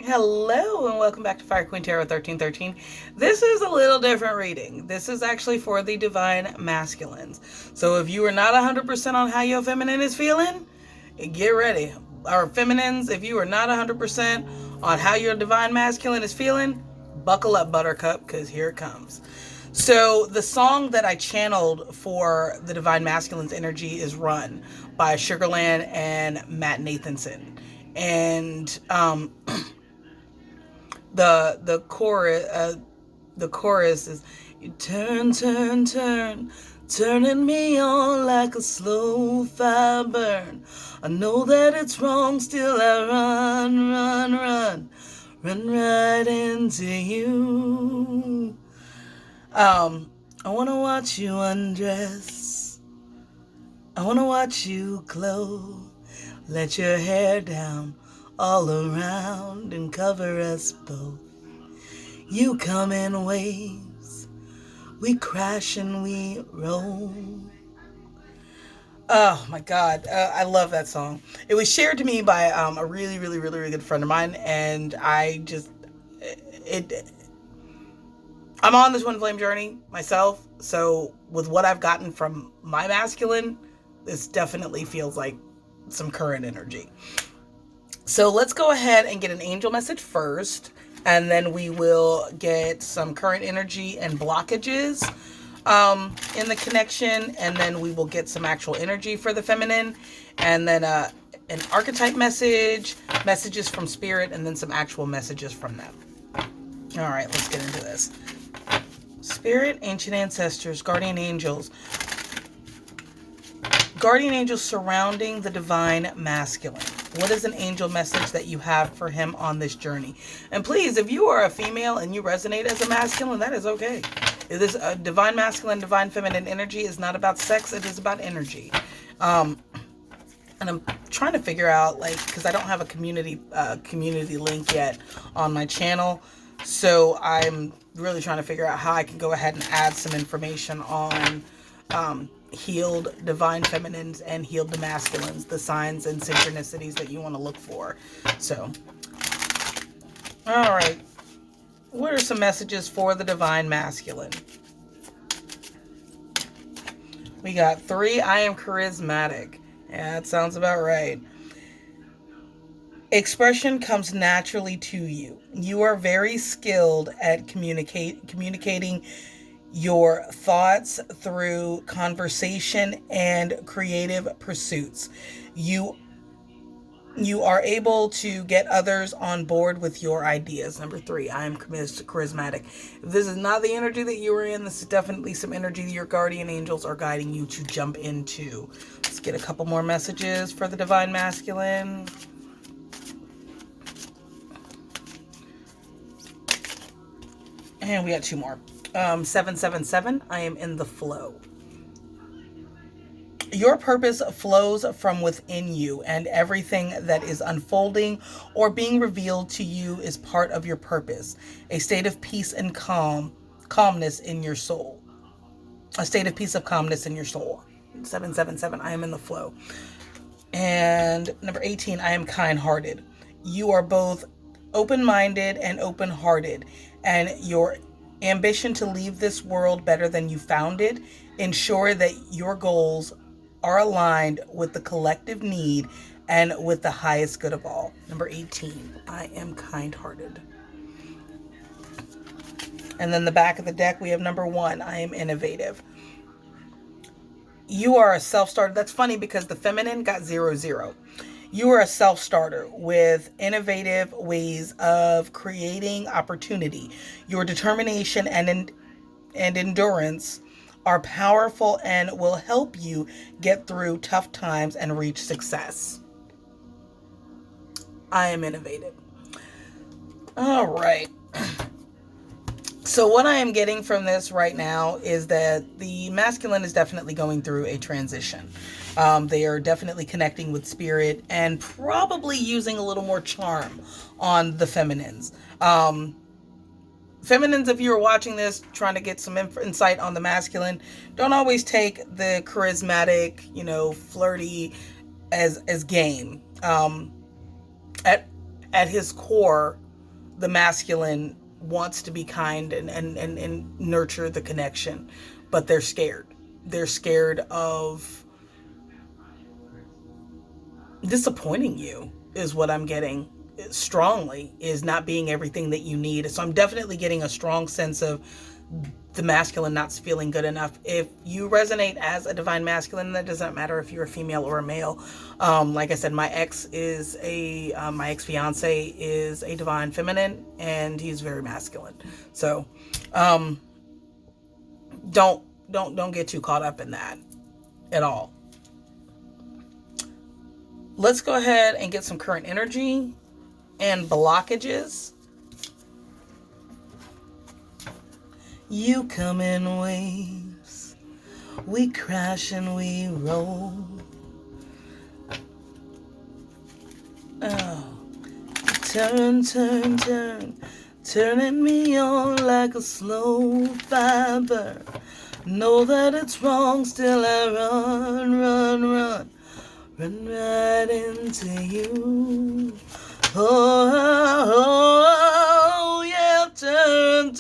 Hello and welcome back to Fire Queen Tarot 1313. This is a little different reading. This is actually for the Divine Masculines. So if you are not 100% on how your feminine is feeling, get ready. Or feminines, if you are not 100% on how your Divine Masculine is feeling, buckle up, Buttercup, because here it comes. So the song that I channeled for the Divine Masculine's energy is Run by Sugarland and Matt Nathanson. And the chorus is, you turn, turn, turn, turning me on like a slow fire burn. I know that it's wrong, still I run, run, run, run right into you. I wanna watch you undress. I wanna watch you glow. Let your hair down all around and cover us both. You come in waves, we crash and we roll. Oh my God, I love that song. It was shared to me by a really, really, really, really good friend of mine, and I'm on this twin flame journey myself. So with what I've gotten from my masculine, this definitely feels like some current energy. So let's go ahead and get an angel message first, and then we will get some current energy and blockages in the connection, and then we will get some actual energy for the feminine, and then an archetype message, messages from spirit, and then some actual messages from them. All right, let's get into this. Spirit, ancient ancestors, guardian angels surrounding the divine masculine. What is an angel message that you have for him on this journey? And please, if you are a female and you resonate as a masculine, that is okay. This divine masculine, divine feminine energy is not about sex. It is about energy. And I'm trying to figure out, because I don't have a community link yet on my channel. So I'm really trying to figure out how I can go ahead and add some information on healed divine feminines and healed masculines, the signs and synchronicities that you want to look for. So, all right. What are some messages for the divine masculine? We got 3, I am charismatic. Yeah, that sounds about right. Expression comes naturally to you. You are very skilled at communicating your thoughts through conversation and creative pursuits. You are able to get others on board with your ideas. Number 3, I am charismatic. If this is not the energy that you are in, this is definitely some energy that your guardian angels are guiding you to jump into. Let's get a couple more messages for the divine masculine. And we got 2 more. 777, I am in the flow. Your purpose flows from within you, and everything that is unfolding or being revealed to you is part of your purpose. A state of peace and calmness in your soul. A state of peace of calmness in your soul. 777, I am in the flow. And number 18, I am kind-hearted. You are both open-minded and open-hearted, and your ambition to leave this world better than you found it, ensure that your goals are aligned with the collective need and with the highest good of all. Number 18, I am kind-hearted. And then the back of the deck, we have number 1, I am innovative. You are a self-starter. That's funny because the feminine got 0-0. You are a self-starter with innovative ways of creating opportunity. Your determination and endurance are powerful and will help you get through tough times and reach success. I am innovative. All right. So what I am getting from this right now is that the masculine is definitely going through a transition. They are definitely connecting with spirit and probably using a little more charm on the feminines. Feminines, if you're watching this, trying to get some insight on the masculine, don't always take the charismatic, flirty as game. At his core, the masculine wants to be kind and nurture the connection, but they're scared. They're scared of disappointing you, is what I'm getting strongly, is not being everything that you need. So I'm definitely getting a strong sense of the masculine not feeling good enough. If you resonate as a divine masculine, that doesn't matter if you're a female or a male. Like I said, my ex-fiance is a divine feminine, and he's very masculine. So don't get too caught up in that at all. Let's go ahead and get some current energy and blockages. You come in waves, we crash and we roll. Oh, turn, turning me on like a slow fiber. Know that it's wrong, still I run right into you. Oh, yeah, turn,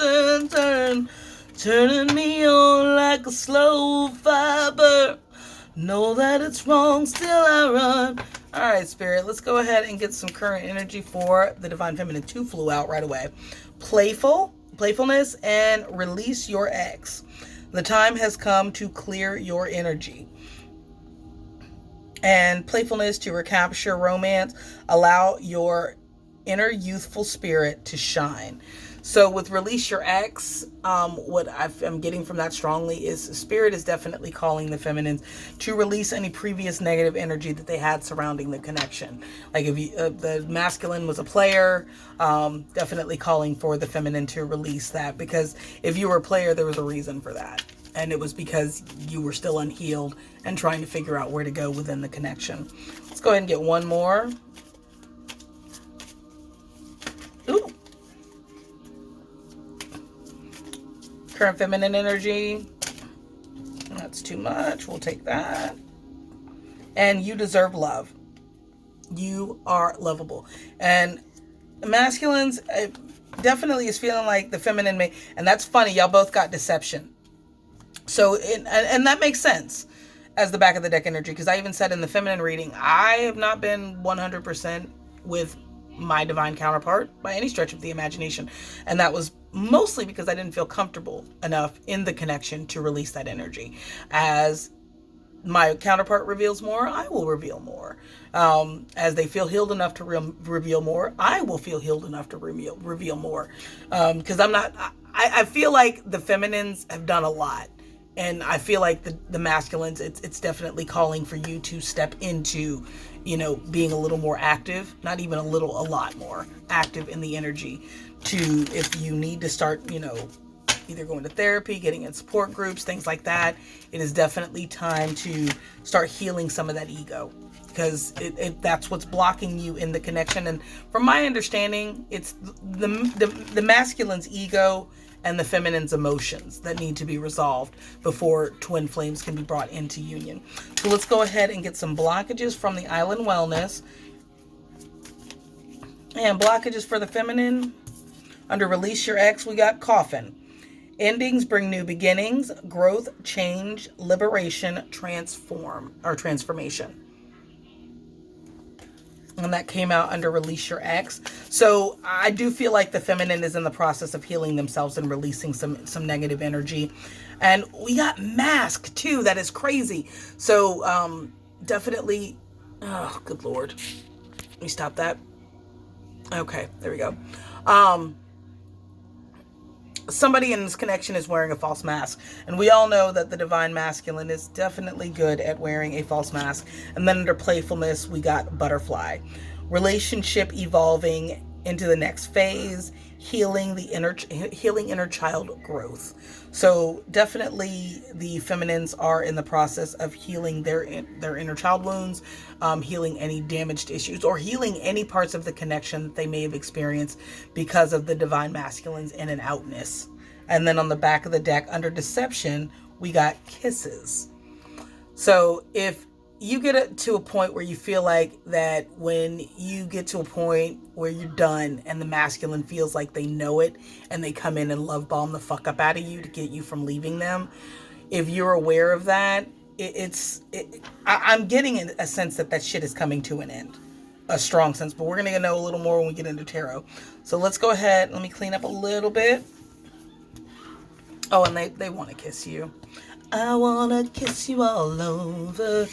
turning me on like a slow fiber. Know that it's wrong, still I run. All right, Spirit, let's go ahead and get some current energy for the Divine Feminine. 2 flew out right away. Playfulness, and release your ex. The time has come to clear your energy. And playfulness, to recapture romance, allow your inner youthful spirit to shine. So with release your ex, what I'm getting from that strongly is Spirit is definitely calling the feminines to release any previous negative energy that they had surrounding the connection. Like if the masculine was a player, definitely calling for the feminine to release that, because if you were a player, there was a reason for that. And it was because you were still unhealed and trying to figure out where to go within the connection. Let's go ahead and get one more. Ooh. Current feminine energy. That's too much. We'll take that. And you deserve love. You are lovable. And masculines, definitely is feeling like the feminine may, and that's funny. Y'all both got deception. So, and that makes sense as the back of the deck energy, because I even said in the feminine reading, I have not been 100% with my divine counterpart by any stretch of the imagination. And that was mostly because I didn't feel comfortable enough in the connection to release that energy. As my counterpart reveals more, I will reveal more. As they feel healed enough to reveal more, I will feel healed enough to reveal more. Because I feel like the feminines have done a lot. And I feel like the masculines, it's definitely calling for you to step into, being a little more active, not even a lot more active in the energy, to, if you need to start, either going to therapy, getting in support groups, things like that. It is definitely time to start healing some of that ego, because that's what's blocking you in the connection. And from my understanding, it's the masculine's ego and the feminine's emotions that need to be resolved before twin flames can be brought into union. So let's go ahead and get some blockages from the Island Wellness. And blockages for the feminine. Under release your ex, we got coffin. Endings bring new beginnings, growth, change, liberation, transformation. And that came out under release your ex. So I do feel like the feminine is in the process of healing themselves and releasing some negative energy. And we got mask too. That is crazy. So definitely, oh, good Lord. Let me stop that. Okay, there we go. Somebody in this connection is wearing a false mask. And we all know that the divine masculine is definitely good at wearing a false mask. And then under playfulness, we got butterfly. Relationship evolving into the next phase, healing inner child growth. So definitely the feminines are in the process of healing their inner child wounds, healing any damaged issues, or healing any parts of the connection that they may have experienced because of the divine masculine's in and outness. And then on the back of the deck under deception, we got kisses. So if you get to a point where you feel like that when you get to a point where you're done and the masculine feels like they know it and they come in and love bomb the fuck up out of you to get you from leaving them. If you're aware of that, I'm getting a sense that shit is coming to an end. A strong sense, but we're going to know a little more when we get into tarot. So let's go ahead. Let me clean up a little bit. Oh, and they want to kiss you. I want to kiss you all over.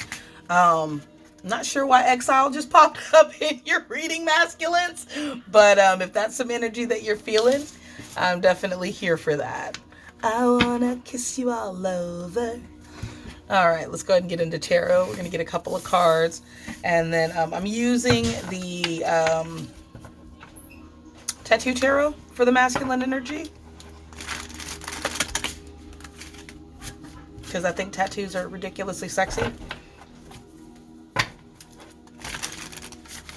Not sure why exile just popped up in your reading, masculines, but if that's some energy that you're feeling, I'm definitely here for that. I wanna kiss you all over. All right, let's go ahead and get into tarot. We're gonna get a couple of cards, and then I'm using the tattoo tarot for the masculine energy, because I think tattoos are ridiculously sexy.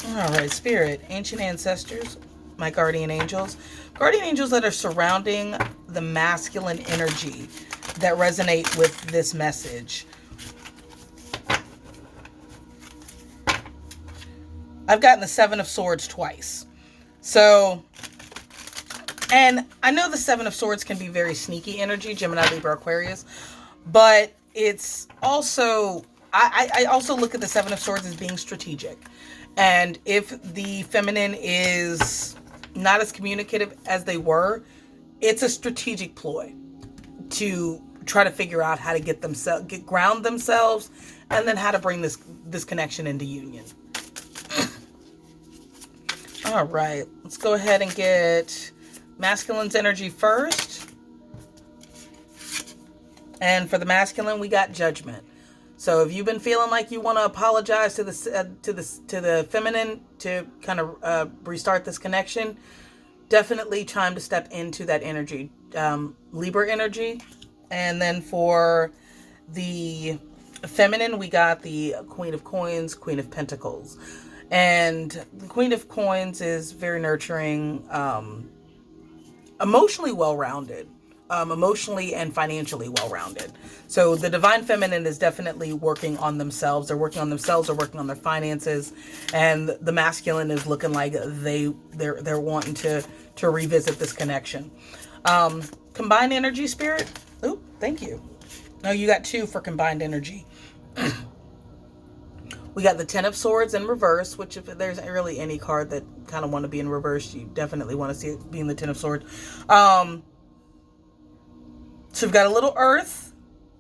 All right, Spirit, ancient ancestors, my guardian angels that are surrounding the masculine energy that resonate with this message. I've gotten the Seven of Swords twice. So, and I know the Seven of Swords can be very sneaky energy, Gemini, Libra, Aquarius, but it's also, I also look at the Seven of Swords as being strategic. And if the feminine is not as communicative as they were, it's a strategic ploy to try to figure out how to ground themselves, and then how to bring this connection into union. All right, let's go ahead and get masculine's energy first. And for the masculine, we got judgment. So if you've been feeling like you want to apologize to the feminine to kind of restart this connection, definitely time to step into that energy, Libra energy. And then for the feminine, we got the Queen of Coins, Queen of Pentacles. And the Queen of Coins is very nurturing, emotionally well-rounded. Emotionally and financially well-rounded. So the divine feminine is definitely working on themselves. They're working on themselves. They're working on their finances, and the masculine is looking like they're wanting to revisit this connection. Combined energy, Spirit. Oh, thank you. No, you got two for combined energy. We got the Ten of Swords in reverse, which if there's really any card that kind of want to be in reverse, you definitely want to see it being the Ten of Swords. So we've got a little earth,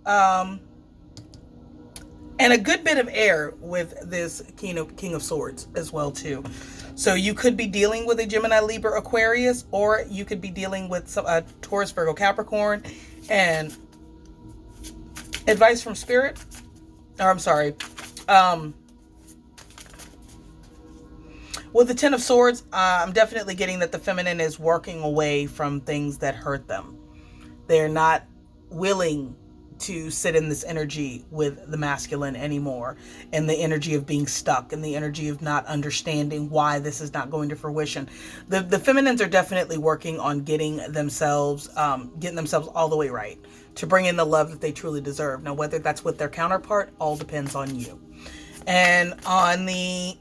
and a good bit of air with this King of Swords as well too. So you could be dealing with a Gemini, Libra, Aquarius, or you could be dealing with some Taurus, Virgo, Capricorn. And advice from Spirit, or I'm sorry, with the Ten of Swords, I'm definitely getting that the feminine is working away from things that hurt them. They're not willing to sit in this energy with the masculine anymore, and the energy of being stuck, and the energy of not understanding why this is not going to fruition. The feminines are definitely working on getting themselves all the way right to bring in the love that they truly deserve. Now, whether that's with their counterpart, all depends on you. And on the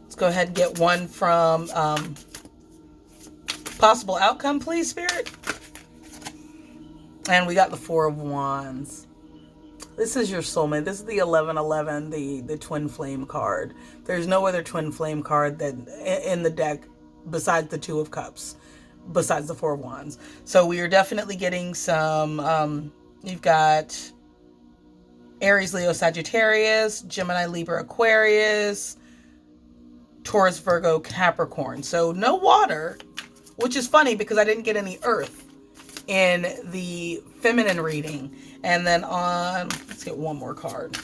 let's go ahead and get one from possible outcome, please, Spirit. And we got the Four of Wands. This is your soulmate. This is the 1111, the twin flame card. There's no other twin flame card that in the deck besides the Two of Cups, besides the Four of Wands. So we are definitely getting some, you've got Aries, Leo, Sagittarius, Gemini, Libra, Aquarius, Taurus, Virgo, Capricorn. So no water, which is funny because I didn't get any earth in the feminine reading. And then on, let's get one more card.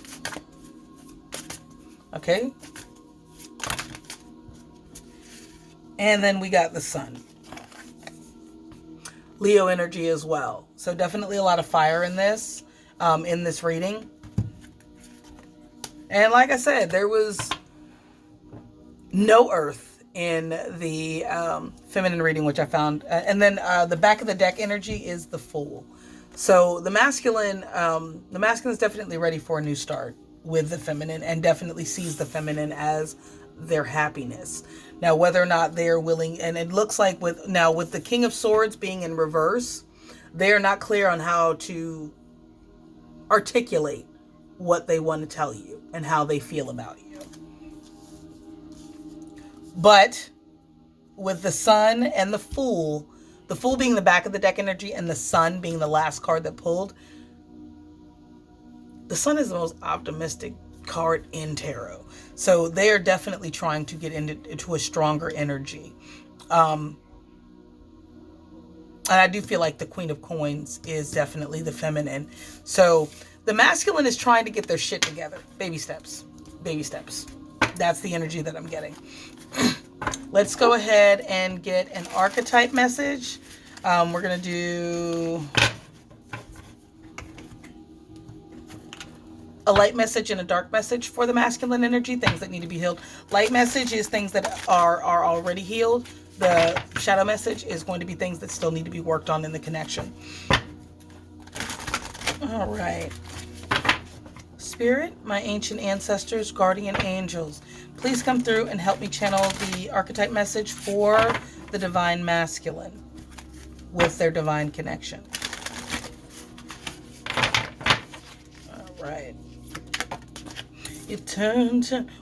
Okay. And then we got the Sun. Leo energy as well. So definitely a lot of fire in this reading. And like I said, there was no earth in the feminine reading, which I found. And then the back of the deck energy is the Fool. So the masculine is definitely ready for a new start with the feminine, and definitely sees the feminine as their happiness. Now, whether or not they're willing, and it looks like with the King of Swords being in reverse, they're not clear on how to articulate what they want to tell you and how they feel about you. But with the Sun and the Fool being the back of the deck energy and the Sun being the last card that pulled, the Sun is the most optimistic card in tarot. So they are definitely trying to get into a stronger energy. And I do feel like the Queen of Coins is definitely the feminine. So the masculine is trying to get their shit together. Baby steps. Baby steps. That's the energy that I'm getting. Let's go ahead and get an archetype message. We're going to do a light message and a dark message for the masculine energy, things that need to be healed. Light message is things that are already healed. The shadow message is going to be things that still need to be worked on in the connection. All right. Spirit, my ancient ancestors, guardian angels, please come through and help me channel the archetype message for the divine masculine with their divine connection. All right.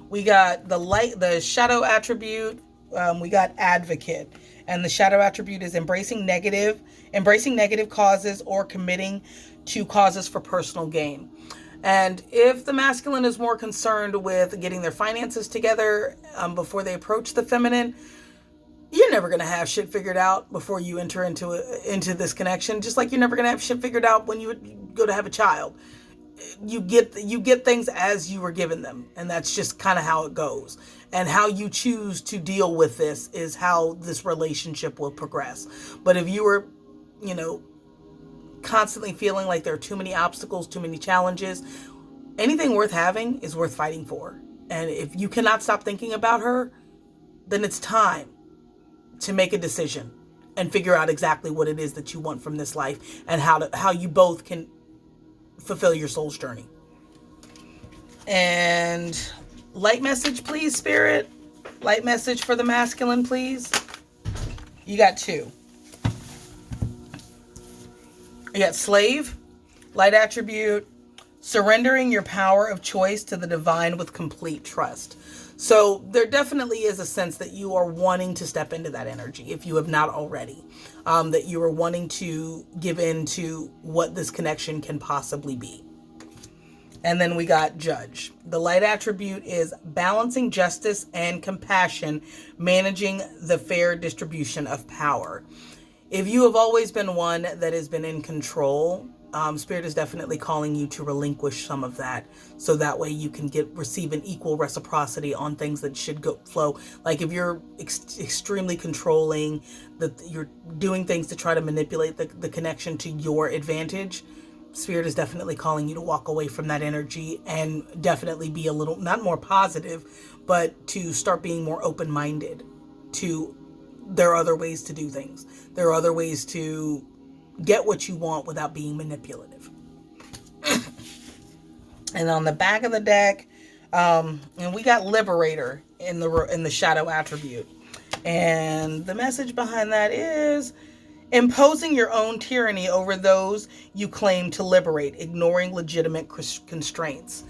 We got the shadow attribute. We got advocate, and the shadow attribute is embracing negative causes or committing to causes for personal gain. And if the masculine is more concerned with getting their finances together before they approach the feminine, you're never going to have shit figured out before you enter into this connection. Just like you're never going to have shit figured out when you go to have a child. You get things as you were given them, and that's just kind of how it goes. And how you choose to deal with this is how this relationship will progress. But if you were, constantly feeling like there are too many obstacles, too many challenges, anything worth having is worth fighting for. And if you cannot stop thinking about her, then it's time to make a decision and figure out exactly what it is that you want from this life, and how you both can fulfill your soul's journey. And light message, please, Spirit. Light message for the masculine, please. You got two. You got slave, light attribute, surrendering your power of choice to the divine with complete trust. So there definitely is a sense that you are wanting to step into that energy, if you have not already, that you are wanting to give in to what this connection can possibly be. And then we got judge. The light attribute is balancing justice and compassion, managing the fair distribution of power. If you have always been one that has been in control, Spirit is definitely calling you to relinquish some of that, so that way you can receive an equal reciprocity on things that should flow. Like if you're extremely controlling, that you're doing things to try to manipulate the connection to your advantage, Spirit is definitely calling you to walk away from that energy and definitely be a little, not more positive, but to start being more open-minded to there are other ways to do things. There are other ways to get what you want without being manipulative. And on the back of the deck, and we got liberator in the shadow attribute. And the message behind that is imposing your own tyranny over those you claim to liberate, ignoring legitimate constraints.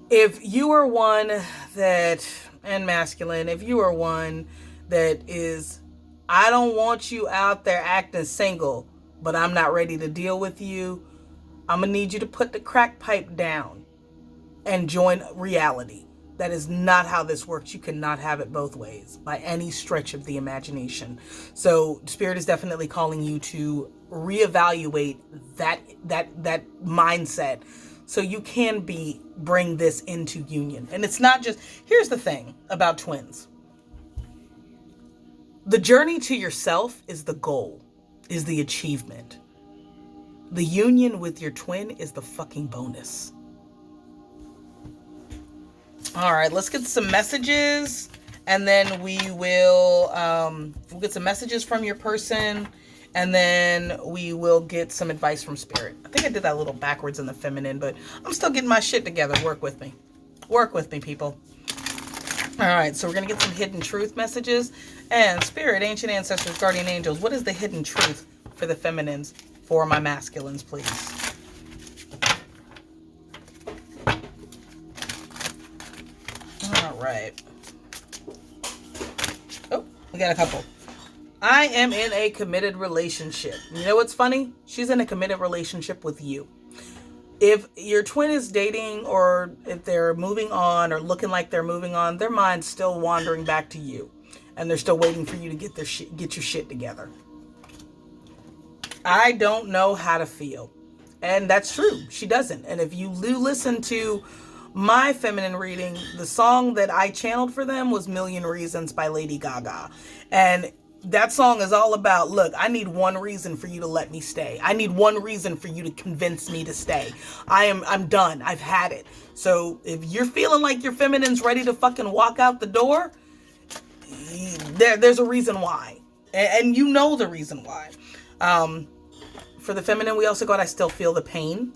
If you are one that, and masculine, if you are one that is, I don't want you out there acting single, but I'm not ready to deal with you, I'm going to need you to put the crack pipe down and join reality. That is not how this works. You cannot have it both ways by any stretch of the imagination. So Spirit is definitely calling you to reevaluate that mindset so you can bring this into union. And it's not just, here's the thing about twins. The journey to yourself is the goal, is the achievement. The union with your twin is the fucking bonus. All right, let's get some messages, and then we'll get some messages from your person, And then we will get some advice from Spirit. I think I did that a little backwards in the feminine, but I'm still getting my shit together. Work with me. Work with me, people. All right, so we're going to get some hidden truth messages. And Spirit, Ancient Ancestors, Guardian Angels, what is the hidden truth for the feminines, for my masculines, please? All right. Oh, we got a couple. I am in a committed relationship. You know what's funny? She's in a committed relationship with you. If your twin is dating, or if they're moving on or looking like they're moving on, their mind's still wandering back to you. And they're still waiting for you to get your shit together. I don't know how to feel. And that's true. She doesn't. And if you listen to my feminine reading, the song that I channeled for them was Million Reasons by Lady Gaga. And that song is all about, look, I need one reason for you to let me stay. I need one reason for you to convince me to stay. I'm done. I've had it. So if you're feeling like your feminine's ready to fucking walk out the door, there's a reason why. And you know the reason why. For the feminine, we also got, I still feel the pain.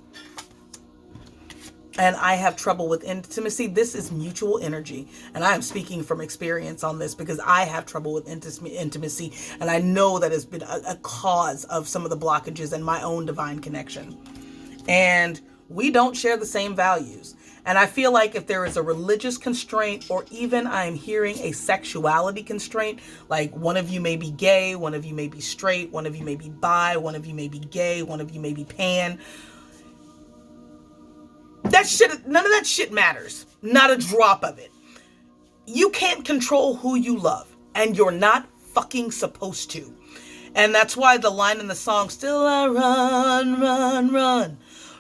And I have trouble with intimacy. This is mutual energy. And I am speaking from experience on this because I have trouble with intimacy. And I know that has been a cause of some of the blockages in my own divine connection. And we don't share the same values. And I feel like if there is a religious constraint, or even I'm hearing a sexuality constraint, like one of you may be gay, one of you may be straight, one of you may be bi, one of you may be gay, one of you may be pan. That shit, none of that shit matters. Not a drop of it. You can't control who you love, and you're not fucking supposed to. And that's why the line in the song, still I run, run, run,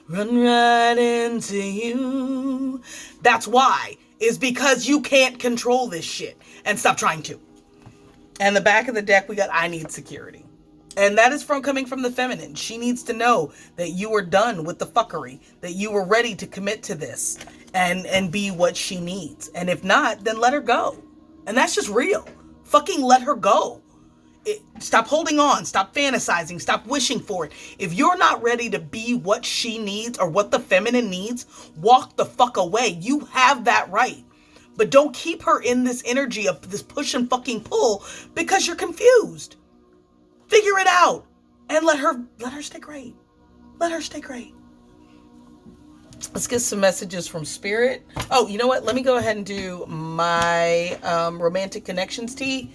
run right into you. That's why, is because you can't control this shit, and stop trying to. And the back of the deck, we got, I need security. And that is coming from the feminine. She needs to know that you are done with the fuckery, that you were ready to commit to this and be what she needs. And if not, then let her go. And that's just real. Fucking let her go. Stop holding on. Stop fantasizing. Stop wishing for it. If you're not ready to be what she needs or what the feminine needs, walk the fuck away. You have that right. But don't keep her in this energy of this push and fucking pull because you're confused. Figure it out and let her stay great. Let her stay great. Let's get some messages from Spirit. Oh, you know what? Let me go ahead and do my romantic connections tea,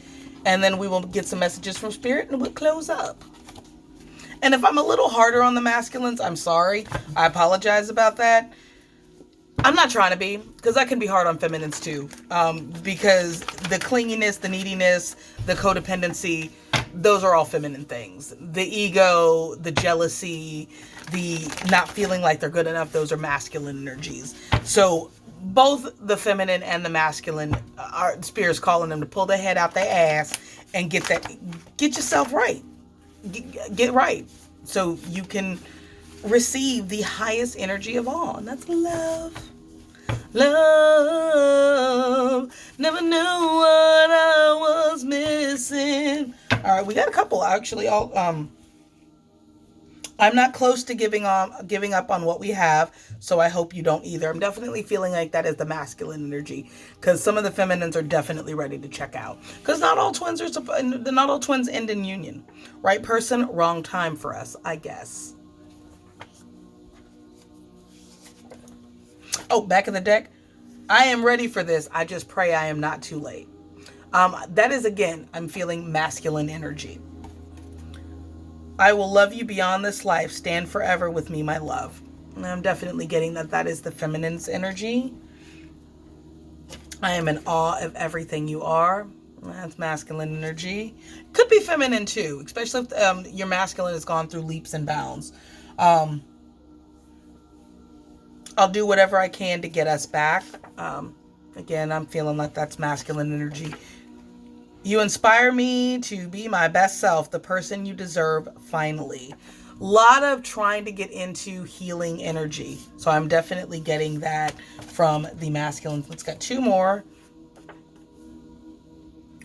and then we will get some messages from Spirit and we'll close up. And if I'm a little harder on the masculines, I'm sorry. I apologize about that. I'm not trying to be, because I can be hard on feminines too. Because the clinginess, the neediness, the codependency, those are all feminine things. The ego, the jealousy, the not feeling like they're good enough, those are masculine energies. So both the feminine and the masculine, our Spirit's calling them to pull their head out their ass and get yourself right. Get right. So you can receive the highest energy of all, and that's love. Love. Never knew what I was missing. All right, we got a couple actually. I'm not close to giving up on what we have, so I hope you don't either. I'm definitely feeling like that is the masculine energy, because some of the feminines are definitely ready to check out. Because not all twins end in union. Right person, wrong time for us, I guess. Oh, back of the deck. I am ready for this. I just pray I am not too late. That is, again, I'm feeling masculine energy. I will love you beyond this life. Stand forever with me, my love. And I'm definitely getting that is the feminine's energy. I am in awe of everything you are. That's masculine energy. Could be feminine too, especially if your masculine has gone through leaps and bounds. I'll do whatever I can to get us back. Again, I'm feeling like that's masculine energy. You inspire me to be my best self, the person you deserve, finally. A lot of trying to get into healing energy. So I'm definitely getting that from the masculine. Let's get two more.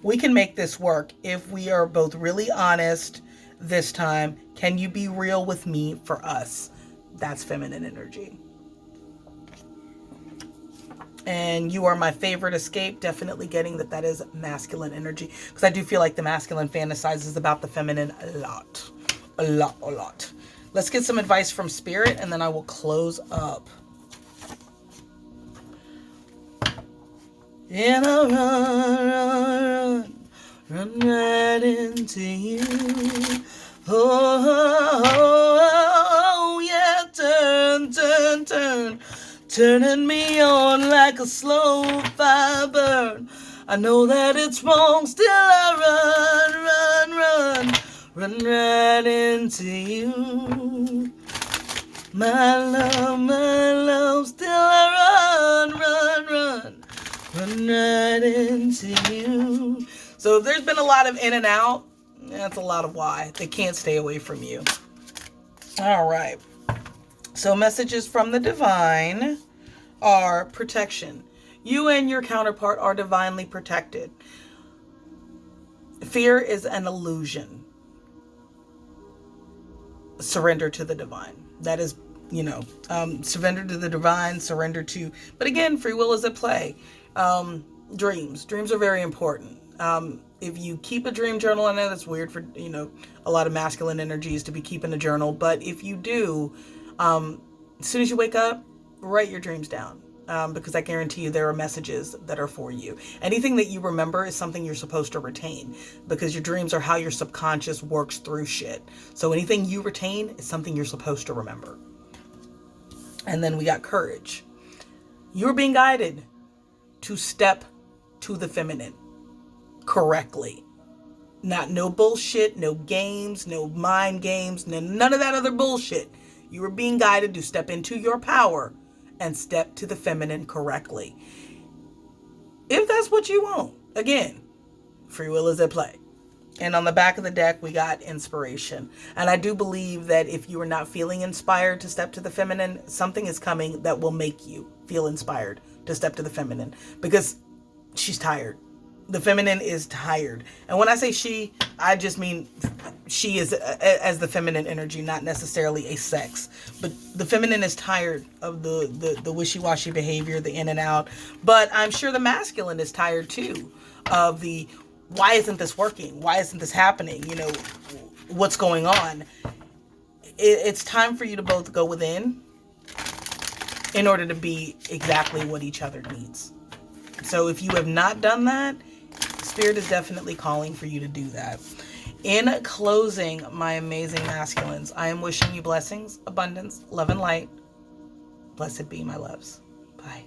We can make this work if we are both really honest this time. Can you be real with me for us? That's feminine energy. And you are my favorite escape. Definitely getting that is masculine energy. Because I do feel like the masculine fantasizes about the feminine a lot. A lot. Let's get some advice from Spirit, and then I will close up. And I run right into you. Oh, yeah, turn. Turning me on like a slow fire burn. I know that it's wrong, still I run right into you. My love, still I run right into you. So there's been a lot of in and out. That's a lot of why. They can't stay away from you. All right. So messages from the divine are protection. You and your counterpart are divinely protected. Fear is an illusion. Surrender to the divine. That is, surrender to the divine, surrender to, but again, free will is at play. Dreams are very important. If you keep a dream journal, I know that's weird for, a lot of masculine energies to be keeping a journal, but if you do, as soon as you wake up, write your dreams down. Because I guarantee you there are messages that are for you. Anything that you remember is something you're supposed to retain, because your dreams are how your subconscious works through shit. So anything you retain is something you're supposed to remember. And then we got courage. You're being guided to step to the feminine correctly. No bullshit, no games, no mind games, none of that other bullshit. You are being guided to step into your power and step to the feminine correctly. If that's what you want. Again, free will is at play. And on the back of the deck, we got inspiration. And I do believe that if you are not feeling inspired to step to the feminine, something is coming that will make you feel inspired to step to the feminine. Because she's tired. The feminine is tired. And when I say she, I just mean she is as the feminine energy, not necessarily a sex. But the feminine is tired of the wishy-washy behavior, the in and out. But I'm sure the masculine is tired too of the, why isn't this working? Why isn't this happening? What's going on? It's time for you to both go within in order to be exactly what each other needs. So if you have not done that, Spirit is definitely calling for you to do that. In closing, my amazing masculines, I am wishing you blessings, abundance, love, and light. Blessed be, my loves. Bye.